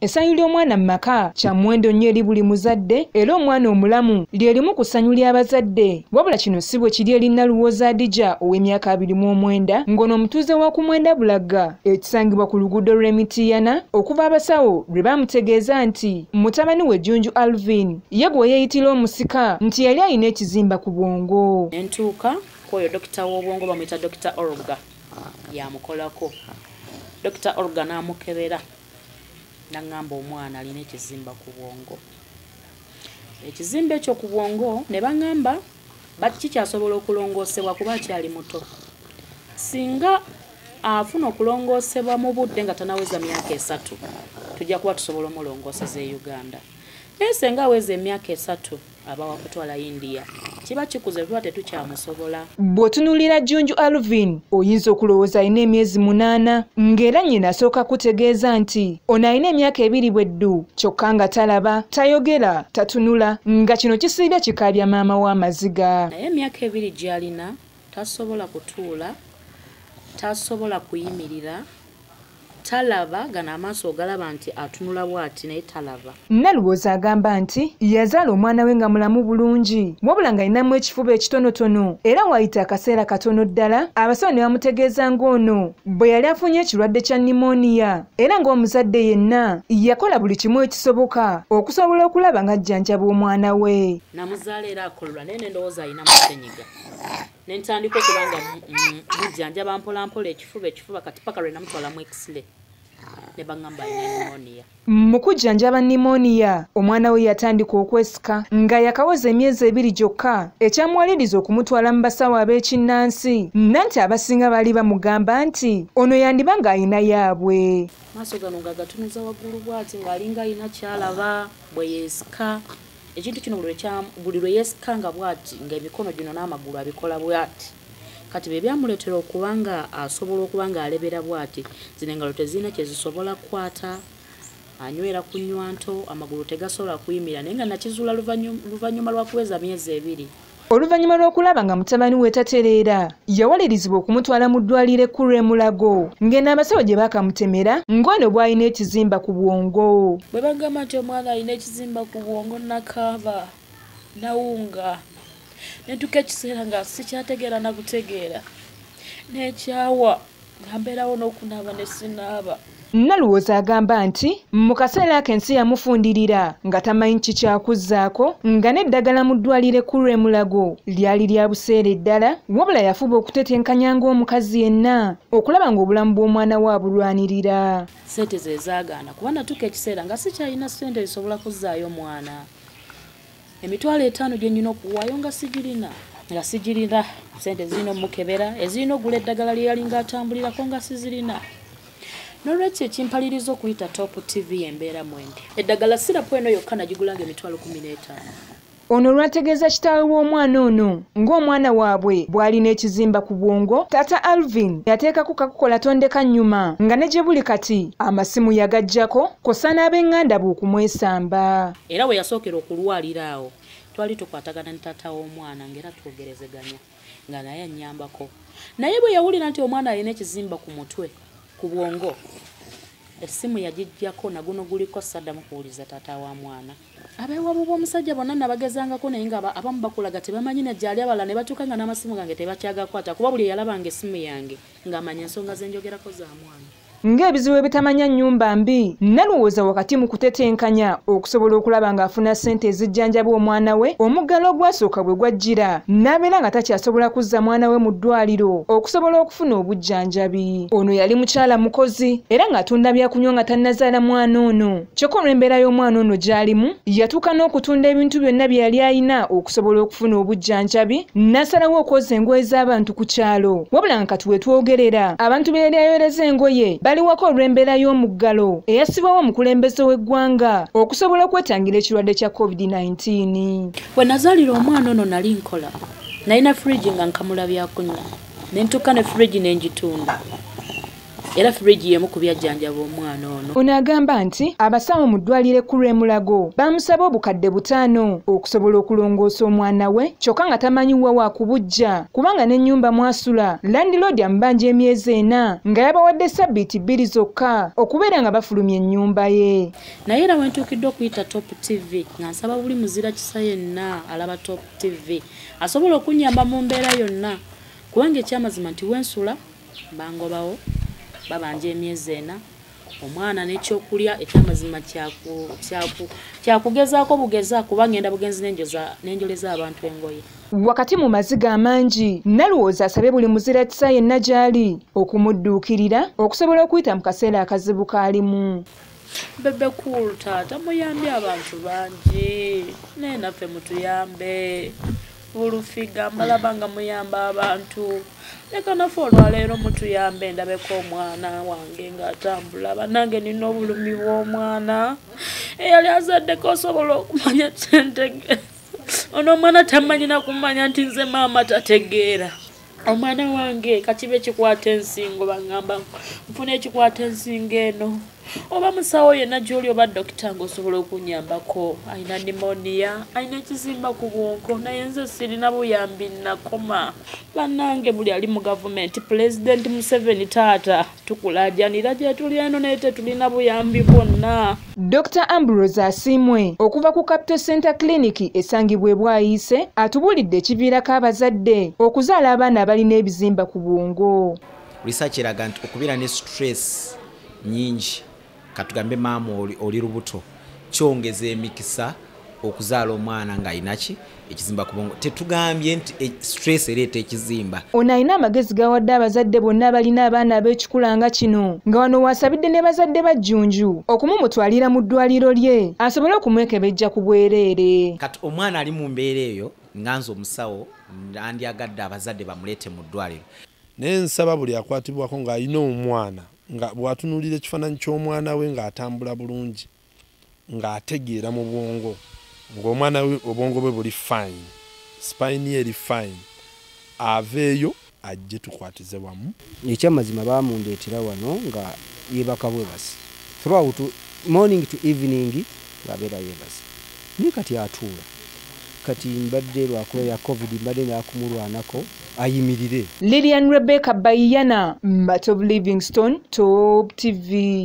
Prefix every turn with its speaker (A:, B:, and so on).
A: essanyu ly'omwana mu maka kya muwendo nnyo eri buli muzadde era omwana omulamu lyerimu ku ssanyu ly'abazadde. Wabula kino si bwe kiri eri Nnaluwooza Adija ow'emyaka 29 ng'ono omutuuze wa ku Mwenda Bulaga ekisangibwa ku luguudo lw'Emitiyana okuva abasawo lwe bamutegeeza nti mutabani we Jjunju Alvin ye gwe yeeyitira omusika nti yali alina ekizimba ku bwongo.
B: Entuuka kwoyo dokita w'obwongo bamuyita Dr. Olga yamukolako. Dr. Olga n'amukebera n'angamba omwana alina ekizimba ku bwongo. Ekizimba ekyo ku bwongo ne bangamba kikyasobola okulongoosebwa kuba akyali muto. Singa afuna okulongoosebwa mu budde nga tanaweza myaka 3 tujja kuba tusobola omulongooseza e Uganda. Naye senga aweza emyaka 3 aba wakutwala India kiba kikuze tuba tetukyamusobola.
A: Bw'otunuulira Jjunju Alvin oyinza okulowooza alina emyezi 8 ng'era nnyina asooka kutegeeza nti ono alina emyaka 2 bweddu kyokka nga talaba, tayogera, tatunula nga kino kisiibye kikaabya maama w'amaziga.
B: Naye emyaka 2 gy'alina tasobola kutuula, tasobola kuyimirira, talaba gana amaaso ogalaba nti atunula bw'ati naye talaba.
A: Nnaluwooza agamba nti yazaala omwana we nga mulamu bulungi wabula ng'alinamu ekifuba ekitonotono era waayita akaseera katono ddala abasawo ne bamutegeeza ng'ono bwe yali afunye ekirwadde kya nimoniya era ng'omuzadde yenna yakola buli kimu ekisoboka okusobola okulaba ng'ajjanjaba omwana we.
B: Namuzaala era akololwa naye ne ndowooza alina musenyiga. Ne ntandika okubanga mujjanjaba mpolampola ekifuba kati paka lwe namutwala mu X-ray ne bangamba alina nimoniya.
A: Mu kujjanjaba nimoniya omwana we yatandika okwesika nga yakaweza emyezi 2 gyokka ekyamuwaliriza okumutwala mu basawo ab'ekinnansi nanti abasinga baali bamugamba nti ono yandiba ng'alina yaabwe.
B: Maaso gano nga gatunuza waggulu bw'ati ng'alinga alina kyalaba bwe yeesika. Ekintu kino buli lwe yeesikanga bw'ati ng'emikono gino n'amagulu abikola bw'ati kati bye byamuleetera okubanga asobola okuba ng'alebera bw'ati zino engalo tezirina kye zisobola kukwata, anywera ku nnywanto, amagulu tegasobola kuyimira naye nga nakizuula luvannyuma lwa kuweza myezi 2.
A: Oluvannyuma lw'okulaba nga mutabani we tatereera yawalirizibwa okumutwala mu ddwaliro ekkulu e Mulago ng'eno abasawo gye baakamutemera ng'ono bw'alina ekizimba ku bwongo.
B: Bwe bagamba nti omwana alina ekizimba ku bwongo nakaaba nawunga nentuka ekiseera nga sikyategeera na kutegeera n'ekyawa nga mbeerawo n'okunaaba ne sinaaba.
A: Nnaluwooza agamba nti mu kaseera ak'ensi yamufundirira nga tamanyi kikyakuzzaako nga n'eddagala mu ddwaliro ekkulu e Mulago lyali lya buseere ddala wabula yafuba okutetenkanya ng'omukazi yenna okulaba ng'obulamu bw'omwana we abulwanirira.
B: Ssente ze zaagaana kuba natuka ekiseera nga sikyalina ssente zisobola kuzzaayo mwana. Emitwalo 5 gye nnina okuwaayo nga sigirina ssente zirina omukebera ezirina ogula eddagala lye yalinga atambulirako nga sizirina. N'olwekyo ekimpaliriza okuyita Top TV embeera mwendi. Eddagala sirapu eno yokka nagigulanga emitwalo 15.
A: Ono lwategeeza kitaawe w'omwana ono ng'omwana waabwe bw'alina ekizimba ku bwongo, Tata Alvin yateekako kakukola tondeka nnyuma nga ne gye buli kati amasimu yagaggyako kosa n'ab'eŋŋanda bwe okumwesamba.
B: Era we yasookera okulwalira awo twali tukwatagana ne taata w'omwana ng'era twogerezeganya nga naye annyambako. Naye bwe yawulira nti omwana alina ekizimba ku mutwe ku bwongo essimu yagijjako naguno guliko saddamu kuwuliza taata wa mwana. Abeewabo b'omusajja bonna nabagezangako naye nga abamu bakulaga tebamanyi nejjaali abalala ne batuuka nga n'amasimu gange tebakyagakwata kuba buli yalabanga essimu yange ng'amanya ensonga ze njogerako za mwana. Ng'ebizibu ebitamanya nnyumba mbi Nnaluwooza wakati mu kutetenkanya okusobola okulaba ng'afuna ssente ezijjanjaba omwana we omuggalo ogwasooka bwe gwajjira n'abeera nga takyasobola kuzza mwana we mu ddwaliro okusobola okufuna obujjanjabi. Ono yali mukyala mukozi era ng'atunda byakunywa nga tannazaala mwana ono kyokka olw'embeera y'omwana ono gy'alimu yatuuka n'okutunda ebintu byonna bye yali alina okusobola okufuna obujjanjabi n'asalawo okwoza engoye z'abantu ku kyalo wabula nga kati wetwogerera abantu be yali ayolereza engoye baliwako olw'embeera y'omuggalo eyasibwawo omukulembeze w'eggwanga okusobola okwetangira ekirwadde kya COVID-19. Bwe nazaalira omwana ono nali nkola nalina fridge nga nkamula byakunywa ne ntuuka ne fridge ne ngitunda era fridge yemu ku byajjanjaba omwana ono.
A: Ono agamba nti abasawo mu ddwaliro ekkulu e Mulago bamusaba obukadde 5 okusobola okulongoosa omwana we kyokka nga tamanyi wa waakubujja kubanga n'ennyumba mwasula landlord amubanja emyezi 4 nga yabawadde ssabbiiti 2 zokka okubeera nga bafulumya ennyumba ye.
B: Naye era wentuukiddwa okuyita Top TV nga nsaba buli muzira kisa yenna alaba Top TV asobola okunyamba mu mbeera yonna kubanga ekyamazima nti wensula bangobawo babanja emyezi 4 omwana n'ekyokulya ekyamazima kyakugezaako bugeza kubanga ngenda bugenzi n'enjoleza abantu engoye.
A: Wakati mu maziga amangi Nalwoza asabye buli muzira kisa yenna gy'ali okumudduukirira okusobola okuyita mu kaseera akazibu kaalimu.
B: Bebe cool taata muyambye abantu bangi naye naffe mutuyambe olufiga mbalabanga muyamba abantu leka naffe olwaleero mutuyambe ndabeko omwana wange ng'atambula bannange nina obulumi bw'omwana eyali azaddeko osobola okumanya kyentegeeza ono omwana tamanyi na kumanya nti nze maama tategeera omwana wange kakibe ekikwata ensingo bangamba nfuna ekikwata ensingo eno oba musawo yenna gy'oli oba dokita ng'osobola okunyambako ayina pneumonia ayina ekizimba ku bwonko naye nze sirina buyambi nakoma bannange buli ali mu gavumenti pulezidenti Museveni taata tukulaajanira gye tuli eno naye tetulina buyambi bwonna.
A: Dr. Ambrose Asiimwe okuva ku Capital Center Clinic esangibwa e Bwayiise atubuulidde ekiviirako abazadde okuzaala abaana abalina ebizimba ku bwongo.
C: Research eraga nti okubeera ne stress nyingi katugambe maama oli lubuto kyongeza emikisa okuzaala omwana ng'ayinaki ekizimba ku bwongo. Tetugambye nti stress ereeta ekizimba.
A: Ono alina amagezi gawadde abazadde bonna abalina abaana ab'ekikula nga kino nga wano wasabidde ne bazadde ba Jjunju okumumutwalira mu ddwaliro lye asobole okumwekebejja ku bwereere.
C: Kati omwana ali mu mbeera eyo nganze omusawo andyagadde abazadde bamuleete mu ddwaliro.
D: Naye nsaba buli akwatibwako ng'alina omwana nga bw'atunuulira ekifaananyi ky'omwana we ng'atambula bulungi ng'ategeera mu bwongo ng'omwana we obwongo bwe buli fine spine ye eri fine aveeyo ajje tukwatize wamu.
E: Ekyamazima baamundeetera wano nga yeebaka bwebasi throughout morning to evening ng'abeera yeebasi naye kati atuula kati mbadde lwakuba ya covid mbadde naakumulwanako ayimirire.
A: Lilian Rebecca Bayana, Matt of Livingstone, Top TV.